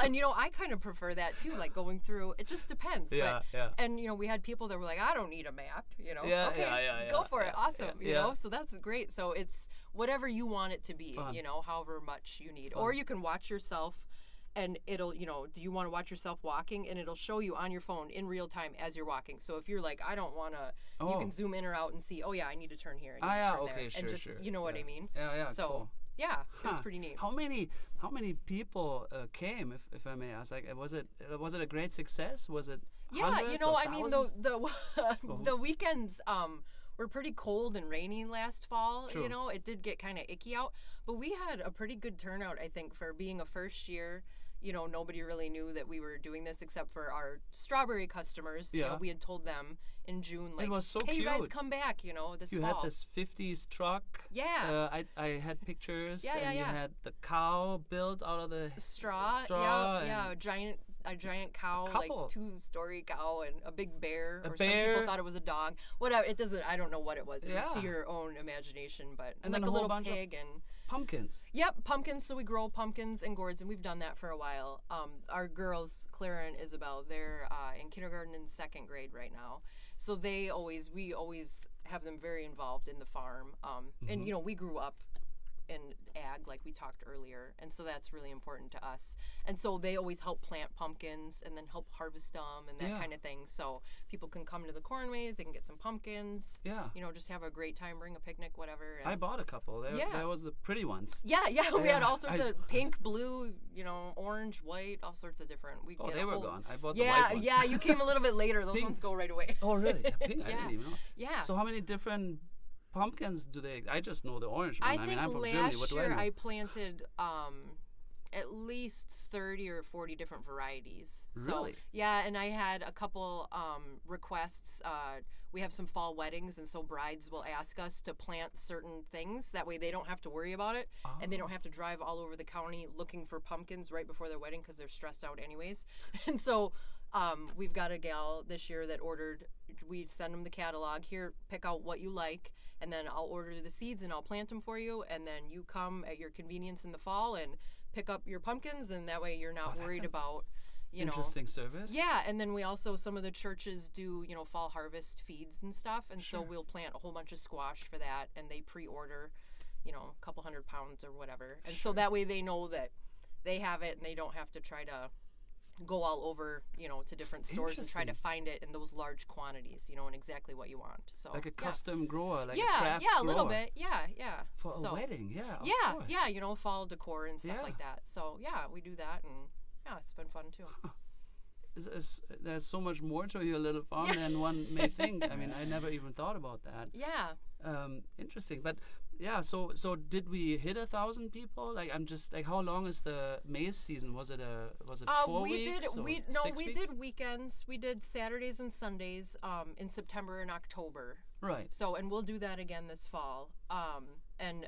And, I kind of prefer that too, like going through, it just depends. Yeah. And, we had people that were like, I don't need a map, go for it. Awesome. So that's great. So it's whatever you want it to be, however much you need. Fun. Or you can watch yourself and it'll, do you want to watch yourself walking? And it'll show you on your phone in real time as you're walking. So if you're like, I don't want to, you can zoom in or out and see, oh yeah, I need to turn here. I need to turn there. Sure, and just, sure. You know what I mean? Yeah, So, cool. yeah, it was pretty neat. How many people came, if I may ask? Like, was it a great success? Was it hundreds or I mean, the weekends were pretty cold and rainy last fall. True. It did get kind of icky out, but we had a pretty good turnout, I think, for being a first year. Nobody really knew that we were doing this except for our strawberry customers. Yeah. We had told them in June, like, it was so hey, cute. you guys come back, this You fall. had this 50s truck. Yeah. I had pictures. Yeah, and you had the cow built out of the straw. Yeah, a giant cow, like 2-story cow, and a big bear. Some people thought it was a dog. Whatever. It doesn't. I don't know what it was. It was to your own imagination, but and like then a whole little bunch pig and pumpkins. Yep, pumpkins. So we grow pumpkins and gourds, and we've done that for a while. Our girls, Clara and Isabel, they're in kindergarten and 2nd grade right now. So we always have them very involved in the farm. And we grew up in ag, like we talked earlier, and so that's really important to us. And so they always help plant pumpkins and then help harvest them and that kind of thing. So people can come to the corn maze, they can get some pumpkins. Yeah. Just have a great time, bring a picnic, whatever. And I bought a couple. That was the pretty ones. Yeah. We had all sorts of pink, blue, orange, white, all sorts of different. They were gone. I bought the white ones. Yeah, you came a little bit later. Those ones go right away. Oh, really? Pink? I didn't even know. Yeah. So how many different pumpkins do they? I just know the orange one. I think I'm from last Germany. What do year I know? planted at least 30 or 40 different varieties. Really? So, yeah, and I had a couple requests. We have some fall weddings, and so brides will ask us to plant certain things. That way they don't have to worry about it, and they don't have to drive all over the county looking for pumpkins right before their wedding because they're stressed out anyways. And so we've got a gal this year that ordered, we send them the catalog, here, pick out what you like, and then I'll order the seeds and I'll plant them for you, and then you come at your convenience in the fall and pick up your pumpkins, and that way you're not worried about, interesting service. Yeah, and then we also, some of the churches do, fall harvest feeds and stuff, and so we'll plant a whole bunch of squash for that, and they pre-order, a couple 100 pounds or whatever, and so that way they know that they have it and they don't have to try to go all over, to different stores and try to find it in those large quantities, and exactly what you want. So like a custom grower, like a yeah, craft a little bit, yeah. For a wedding, of course. Yeah, fall decor and stuff like that. So yeah, we do that, and yeah, it's been fun too. There's so much more to your little farm than one may think. I mean, I never even thought about that. Yeah. Interesting, but yeah. So did we hit 1,000 people? Like, I'm just like, how long is the maize season? Was it 4 weeks? We weeks? did weekends. We did Saturdays and Sundays in September and October. Right. So, and we'll do that again this fall. And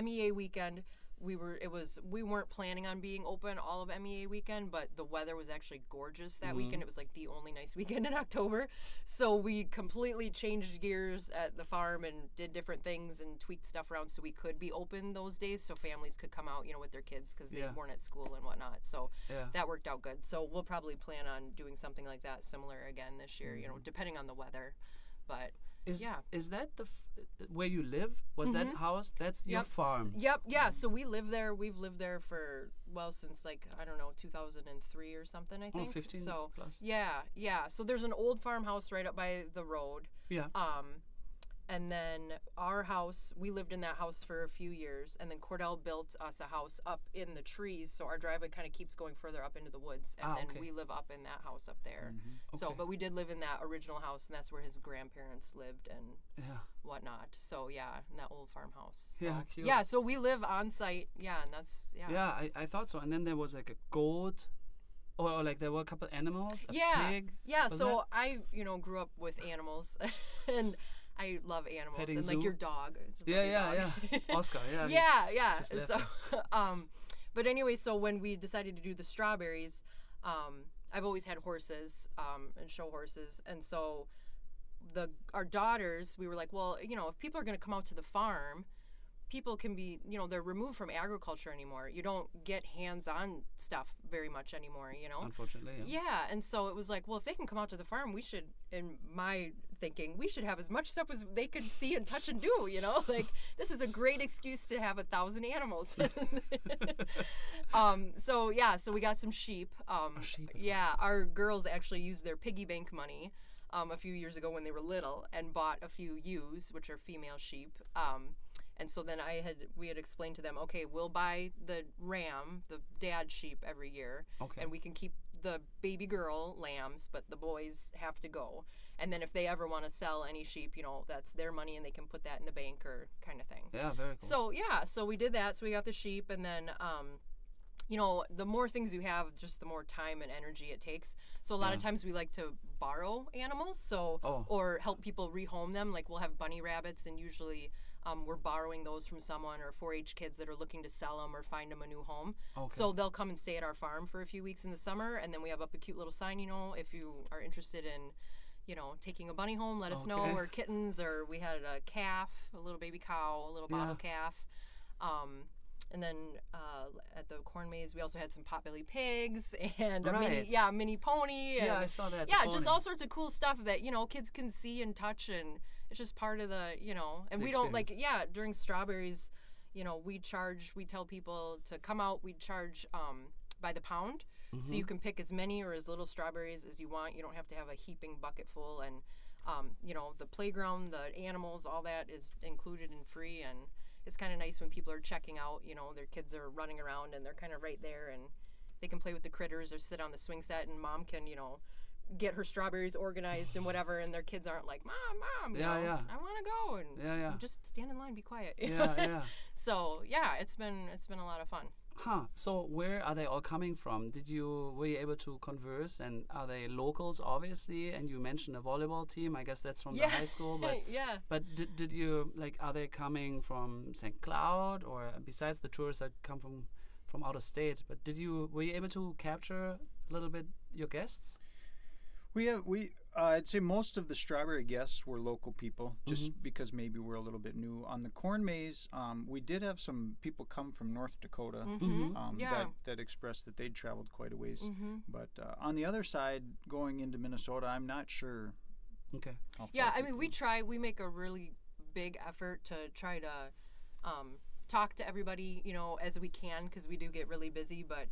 MEA weekend, we weren't planning on being open all of MEA weekend, but the weather was actually gorgeous that weekend. It was like the only nice weekend in October. So we completely changed gears at the farm and did different things and tweaked stuff around so we could be open those days so families could come out, with their kids because they weren't at school and whatnot. So that worked out good. So we'll probably plan on doing something like that similar again this year, depending on the weather. But is that where you live? Was that house? That's your farm? Yep. Yeah. So we live there. We've lived there for, since like, I don't know, 2003 or something, I think. 15 so, plus. Yeah. So there's an old farmhouse right up by the road. Yeah. And then our house, we lived in that house for a few years, and then Cordell built us a house up in the trees, so our driveway kind of keeps going further up into the woods, and then we live up in that house up there. So, but we did live in that original house, and that's where his grandparents lived and whatnot. So yeah, in that old farmhouse. So, cute. Yeah, so we live on site. Yeah, and that's Yeah, I thought so. And then there was like a goat. Or like there were a couple animals. A pig. Yeah. Was so I, grew up with animals, and I love animals. Petting and zoo? like your dog. Yeah. Oscar. Yeah. Yeah. Just So, but anyway, so when we decided to do the strawberries, I've always had horses and show horses, and so our daughters, we were like, well, if people are going to come out to the farm, people can be, they're removed from agriculture anymore. You don't get hands-on stuff very much anymore, Unfortunately, yeah. Yeah, and so it was like, well, if they can come out to the farm, we should, in my thinking, we should have as much stuff as they could see and touch and do, Like, this is a great excuse to have 1,000 animals. So we got some sheep. Sheep. Yeah, our girls actually used their piggy bank money a few years ago when they were little and bought a few ewes, which are female sheep. And so then we had explained to them, okay, we'll buy the ram, the dad sheep every year, and we can keep the baby girl lambs, but the boys have to go. And then if they ever want to sell any sheep, that's their money and they can put that in the bank or kind of thing. Yeah, very cool. So we did that. So we got the sheep, and then the more things you have, just the more time and energy it takes. So a lot of times we like to borrow animals, or help people rehome them. Like we'll have bunny rabbits, and usually we're borrowing those from someone or 4-H kids that are looking to sell them or find them a new home. So they'll come and stay at our farm for a few weeks in the summer, and then we have up a cute little sign, if you are interested in taking a bunny home, let us know, or kittens, or we had a calf, a little baby cow, a little bottle calf. And then at the corn maze, we also had some potbelly pigs and a mini pony. And, I saw that. Yeah, just all sorts of cool stuff that, kids can see and touch, and it's just part of the, and we don't during strawberries, we tell people to come out, we charge by the pound. So you can pick as many or as little strawberries as you want. You don't have to have a heaping bucket full. And, the playground, the animals, all that is included and free. And it's kind of nice when people are checking out, their kids are running around and they're kind of right there and they can play with the critters or sit on the swing set, and mom can, get her strawberries organized and whatever, and their kids aren't like, mom, I want to go, and just stand in line, be quiet. So it's been a lot of fun. So where are they all coming from? Were you able to converse, and are they locals, obviously? And you mentioned a volleyball team. I guess that's from the high school. But But did you are they coming from St. Cloud, or besides the tourists that come from out of state? But were you able to capture a little bit your guests? I'd say most of the strawberry guests were local people, just because maybe we're a little bit new. On the corn maze, we did have some people come from North Dakota that expressed that they'd traveled quite a ways. But on the other side, going into Minnesota, I'm not sure. Okay. Yeah, I mean, we make a really big effort to try to talk to everybody, as we can, because we do get really busy, but,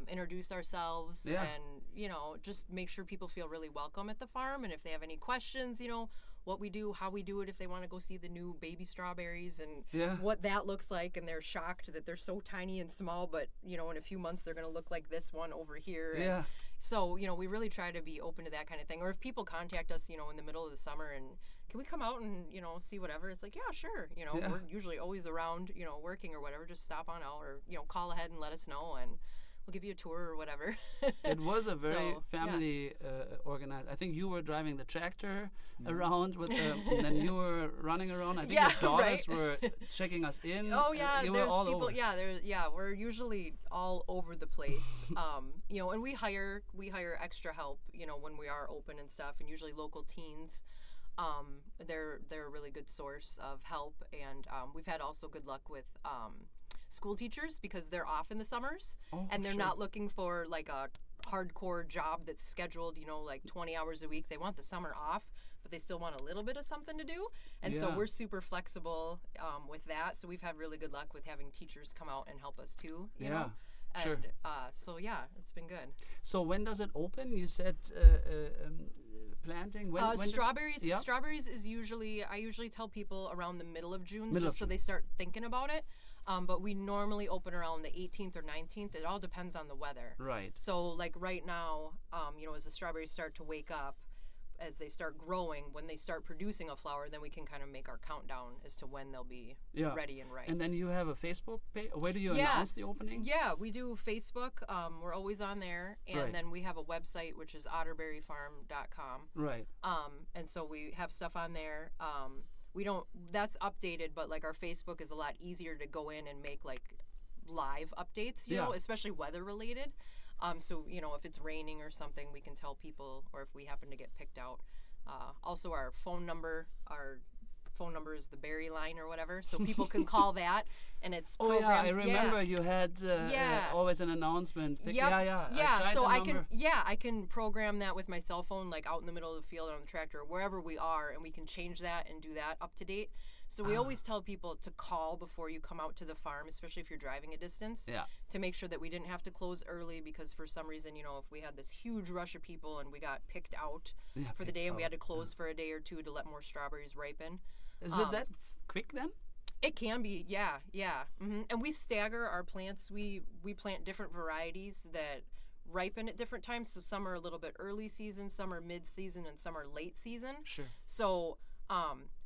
introduce ourselves and, just make sure people feel really welcome at the farm. And if they have any questions, what we do, how we do it, if they want to go see the new baby strawberries and what that looks like, and they're shocked that they're so tiny and small, but, in a few months they're going to look like this one over here. And so, we really try to be open to that kind of thing. Or if people contact us, in the middle of the summer and can we come out and, see whatever? It's like, yeah, sure. We're usually always around, working or whatever. Just stop on out or, call ahead and let us know, and we'll give you a tour or whatever. It was a very family organized. I think you were driving the tractor around with and then you were running around. I think your daughters were checking us in. Oh yeah, you there's were all people. Over. We're usually all over the place. And we hire extra help. When we are open and stuff, and usually local teens. They're a really good source of help, and we've had also good luck with school teachers, because they're off in the summers and they're not looking for like a hardcore job that's scheduled, like 20 hours a week. They want the summer off, but they still want a little bit of something to do. And so we're super flexible with that. So we've had really good luck with having teachers come out and help us too. You know? And, sure. So it's been good. So when does it open? You said planting. When strawberries. Strawberries is I usually tell people around the middle of June, so they start thinking about it. But we normally open around the 18th or 19th. It all depends on the weather. Right. So like right now, as the strawberries start to wake up, as they start growing, when they start producing a flower, then we can kind of make our countdown as to when they'll be ready and ripe. And then you have a Facebook page? Where do you announce the opening? Yeah, we do Facebook. We're always on there. And then we have a website, which is otterberryfarm.com. Right. And so we have stuff on there. That's updated, but like our Facebook is a lot easier to go in and make like live updates, you know, especially weather related. So, if it's raining or something, we can tell people, or if we happen to get picked out. Also our phone number, our phone number is the berry line or whatever, so people can call that, and it's Oh yeah, programmed. I remember you had always an announcement. Yep. Yeah. I tried so the I number. I can program that with my cell phone, like out in the middle of the field or on the tractor or wherever we are, and we can change that and do that up to date. So we always tell people to call before you come out to the farm, especially if you're driving a distance, to make sure that we didn't have to close early because for some reason, if we had this huge rush of people and we got picked out for the day and we had to close for a day or two to let more strawberries ripen. Is it that quick then? It can be, yeah. And we stagger our plants. We plant different varieties that ripen at different times. So some are a little bit early season, some are mid-season, and some are late season. Sure. So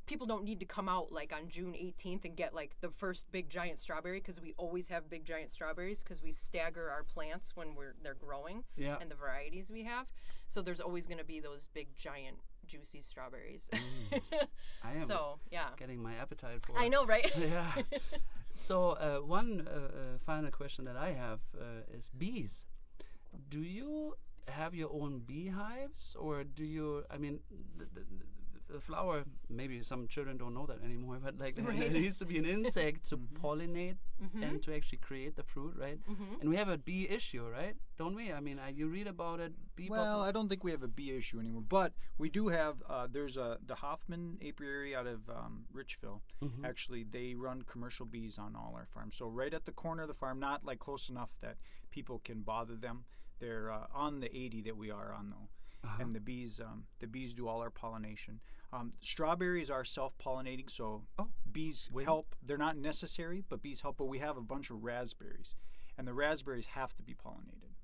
people don't need to come out like on June 18th and get like the first big giant strawberry because we always have big giant strawberries because we stagger our plants when they're growing and the varieties we have. So there's always going to be those big giant juicy strawberries. I am getting my appetite for it. I know, right? Yeah. So one final question that I have is bees. Do you have your own beehives, or do you? I mean, the flower. Maybe some children don't know that anymore, but like there needs to be an insect to pollinate and to actually create the fruit, right? And we have a bee issue, right? Don't we? I mean, you read about it. Well, I don't think we have a bee issue anymore, but we do have. There's the Hoffman apiary out of Richville. Actually, they run commercial bees on all our farms. So right at the corner of the farm, not like close enough that people can bother them. They're on the 80 that we are on though. And the bees do all our pollination. Strawberries are self-pollinating, so bees help. They're not necessary, but bees help. But we have a bunch of raspberries, and the raspberries have to be pollinated.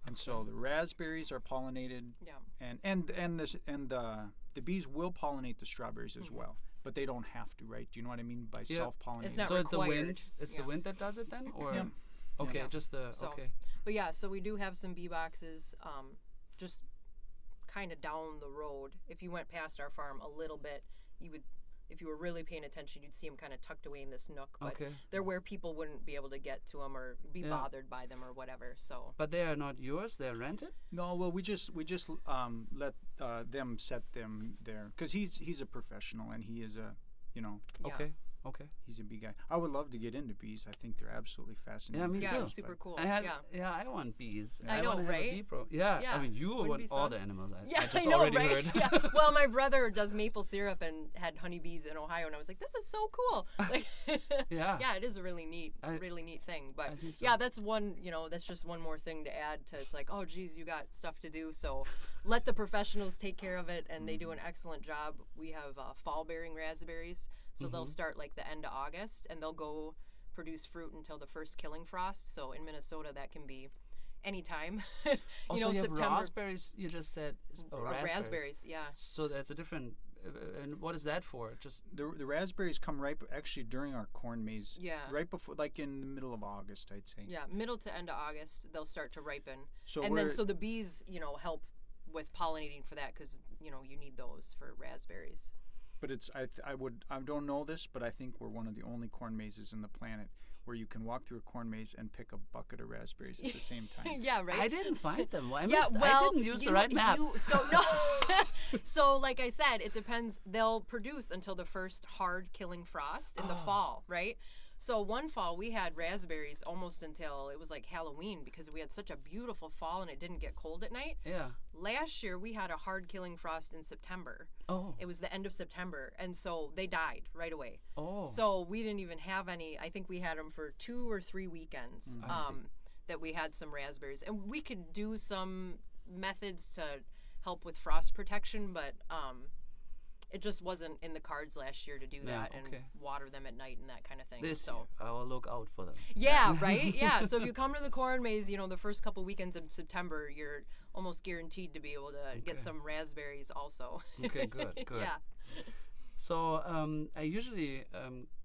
And so the raspberries are pollinated, and the bees will pollinate the strawberries as well, but they don't have to, right? Do you know what I mean by self-pollinating? It's not so required. It's the wind that does it then, or Yeah. just the okay. But so we do have some bee boxes, just kind of down the road. If you went past our farm a little bit, you would, if you were really paying attention, you'd see them kind of tucked away in this nook. But they're where people wouldn't be able to get to them or be bothered by them or whatever. So. But they are not yours; they're rented. No, well, we just let them set them there because he's a professional and he is a Okay. He's a bee guy. I would love to get into bees. I think they're absolutely fascinating. Yeah, me too. Yeah, super cool. I want bees. I know, want to right? Have a bee I mean, you want all the animals. I just I know, already right? heard. Yeah. Well, my brother does maple syrup and had honeybees in Ohio, and I was like, this is so cool. Like, yeah, it is a really neat thing. But I think so. that's one, that's just one more thing to add to. It's like, oh, geez, you got stuff to do. So let the professionals take care of it, and they do an excellent job. We have fall-bearing raspberries. So they'll start like the end of August, and they'll go produce fruit until the first killing frost. So in Minnesota, that can be anytime. Also, you September. have raspberries. You just said raspberries. Yeah. So that's a different. And what is that for? Just the raspberries come ripe actually during our corn maze. Yeah. Right before, like in the middle of August, I'd say. Yeah, middle to end of August, they'll start to ripen. So so the bees, help with pollinating for that because you need those for raspberries. But it's I don't know this, but I think we're one of the only corn mazes in the planet where you can walk through a corn maze and pick a bucket of raspberries at the same time. Yeah, right. I didn't find them. I didn't use the you- right map. So like I said, it depends. They'll produce until the first hard killing frost in the fall, right? So one fall we had raspberries almost until it was like Halloween because we had such a beautiful fall and it didn't get cold at night. Yeah. Last year we had a hard killing frost in September. Oh. It was the end of September, and so they died right away. Oh. So we didn't even have any. I think we had them for 2 or 3 weekends that we had some raspberries. And we could do some methods to help with frost protection, but it just wasn't in the cards last year to do that and water them at night and that kind of thing. I will look out for them. Yeah, right? Yeah. So if you come to the corn maze, the first couple weekends in September, you're almost guaranteed to be able to get some raspberries also. Okay, good. Yeah. So I usually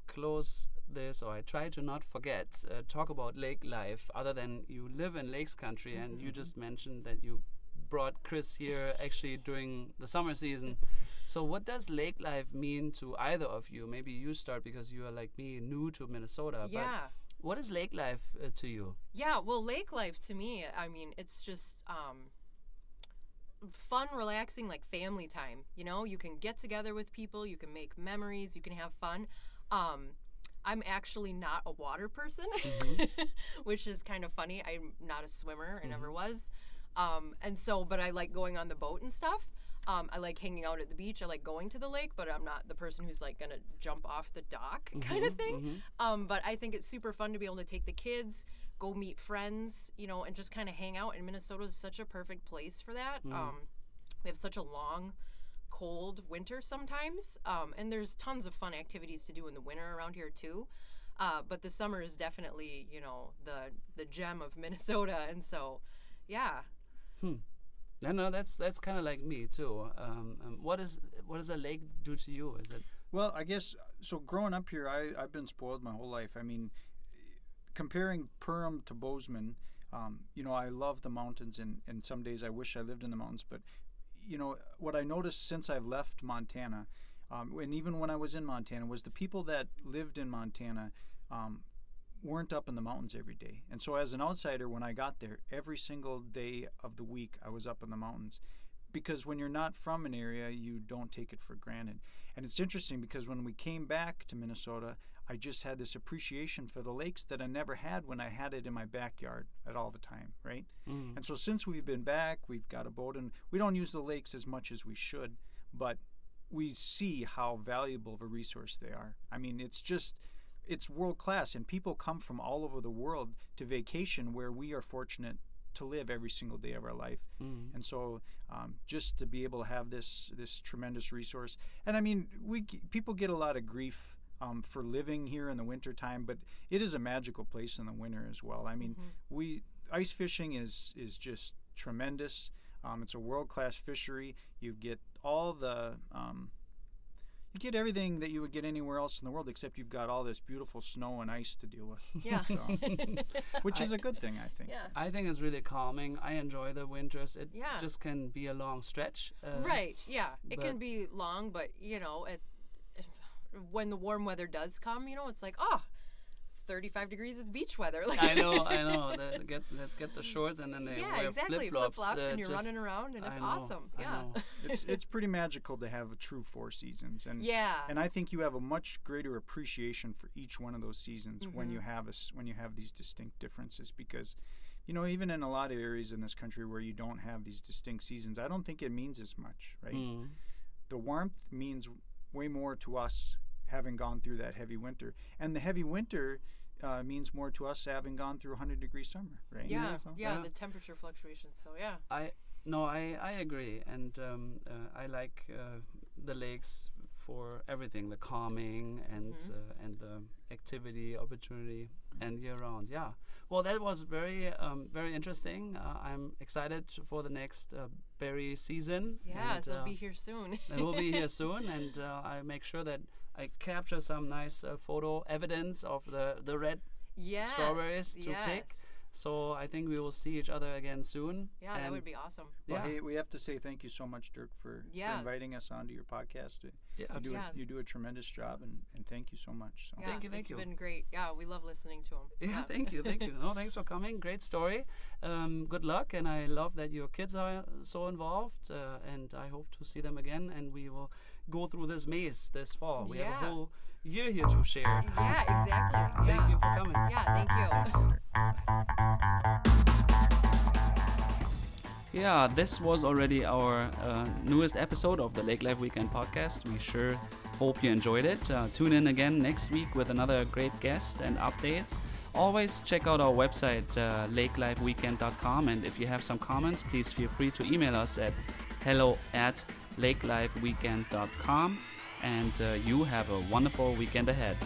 close this, or I try to not forget, talk about lake life, other than you live in lakes country, and you just mentioned that you brought Chris here actually during the summer season. So what does lake life mean to either of you? Maybe you start because you are like me, new to Minnesota. Yeah. But what is lake life to you? Yeah, well, lake life to me, I mean, it's just fun, relaxing, like family time. You know, you can get together with people, you can make memories, you can have fun. I'm actually not a water person, which is kind of funny. I'm not a swimmer. I never was. And so, but I like going on the boat and stuff. I like hanging out at the beach. I like going to the lake, but I'm not the person who's like gonna jump off the dock kind of thing. But I think it's super fun to be able to take the kids, go meet friends, you know, and just kind of hang out. And Minnesota is such a perfect place for that. We have such a long, cold winter sometimes, and there's tons of fun activities to do in the winter around here too. But the summer is definitely, you know, the gem of Minnesota, and so, yeah. No, that's kind of like me too. What does a lake do to you? Is it? Well, I guess so. Growing up here, I've been spoiled my whole life. I mean, comparing Perham to Bozeman, you know, I love the mountains, and some days I wish I lived in the mountains. But you know, what I noticed since I've left Montana, and even when I was in Montana, was the people that lived in Montana weren't up in the mountains every day. And so as an outsider, when I got there, every single day of the week I was up in the mountains. Because when you're not from an area, you don't take it for granted. And it's interesting because when we came back to Minnesota, I just had this appreciation for the lakes that I never had when I had it in my backyard at all the time, right? And so since we've been back, we've got a boat, and we don't use the lakes as much as we should, but we see how valuable of a resource they are. I mean, it's world class, and people come from all over the world to vacation where we are fortunate to live every single day of our life. And so just to be able to have this tremendous resource, and I mean, people get a lot of grief for living here in the winter time, but it is a magical place in the winter as well. I mean, ice fishing is just tremendous. It's a world-class fishery. You get all the you get everything that you would get anywhere else in the world, except you've got all this beautiful snow and ice to deal with. Yeah. So, which is a good thing, I think. Yeah. I think it's really calming. I enjoy the winters. It just can be a long stretch. Right. Yeah. It can be long, but you know, when the warm weather does come, you know, it's like, 35 degrees is beach weather. Like I know. Let's get the shorts, and then they wear exactly. flip-flops, and you're running around, and it's awesome. Yeah. It's pretty magical to have a true 4 seasons, and and I think you have a much greater appreciation for each one of those seasons when you have these distinct differences, because you know, even in a lot of areas in this country where you don't have these distinct seasons, I don't think it means as much, right? The warmth means way more to us having gone through that heavy winter, and the heavy winter means more to us having gone through 100-degree summer, right? The temperature fluctuations. So I agree, and I like the lakes for everything, the calming and the activity opportunity and year round. Yeah. Well, that was very very interesting. I'm excited for the next berry season. Yeah, it'll be here soon. It will be here soon, and I make sure that I capture some nice photo evidence of the red strawberries to pick. So I think we will see each other again soon. Yeah, that would be awesome. Well, hey, we have to say thank you so much, Dirk, for inviting us onto your podcast. You do a tremendous job, and thank you so much. So. Yeah, thank you. It's been great. Yeah, we love listening to him. Yeah, thank you. No, thanks for coming. Great story. Good luck, and I love that your kids are so involved, and I hope to see them again, and we will go through this maze this fall. We have a whole year here to share. Yeah, exactly. Thank you for coming. Yeah, thank you. Yeah, this was already our newest episode of the Lake Life Weekend podcast. We sure hope you enjoyed it. Tune in again next week with another great guest and updates. Always check out our website, lakelifeweekend.com, and if you have some comments, please feel free to email us at hello@lakelifeweekend.com, and you have a wonderful weekend ahead.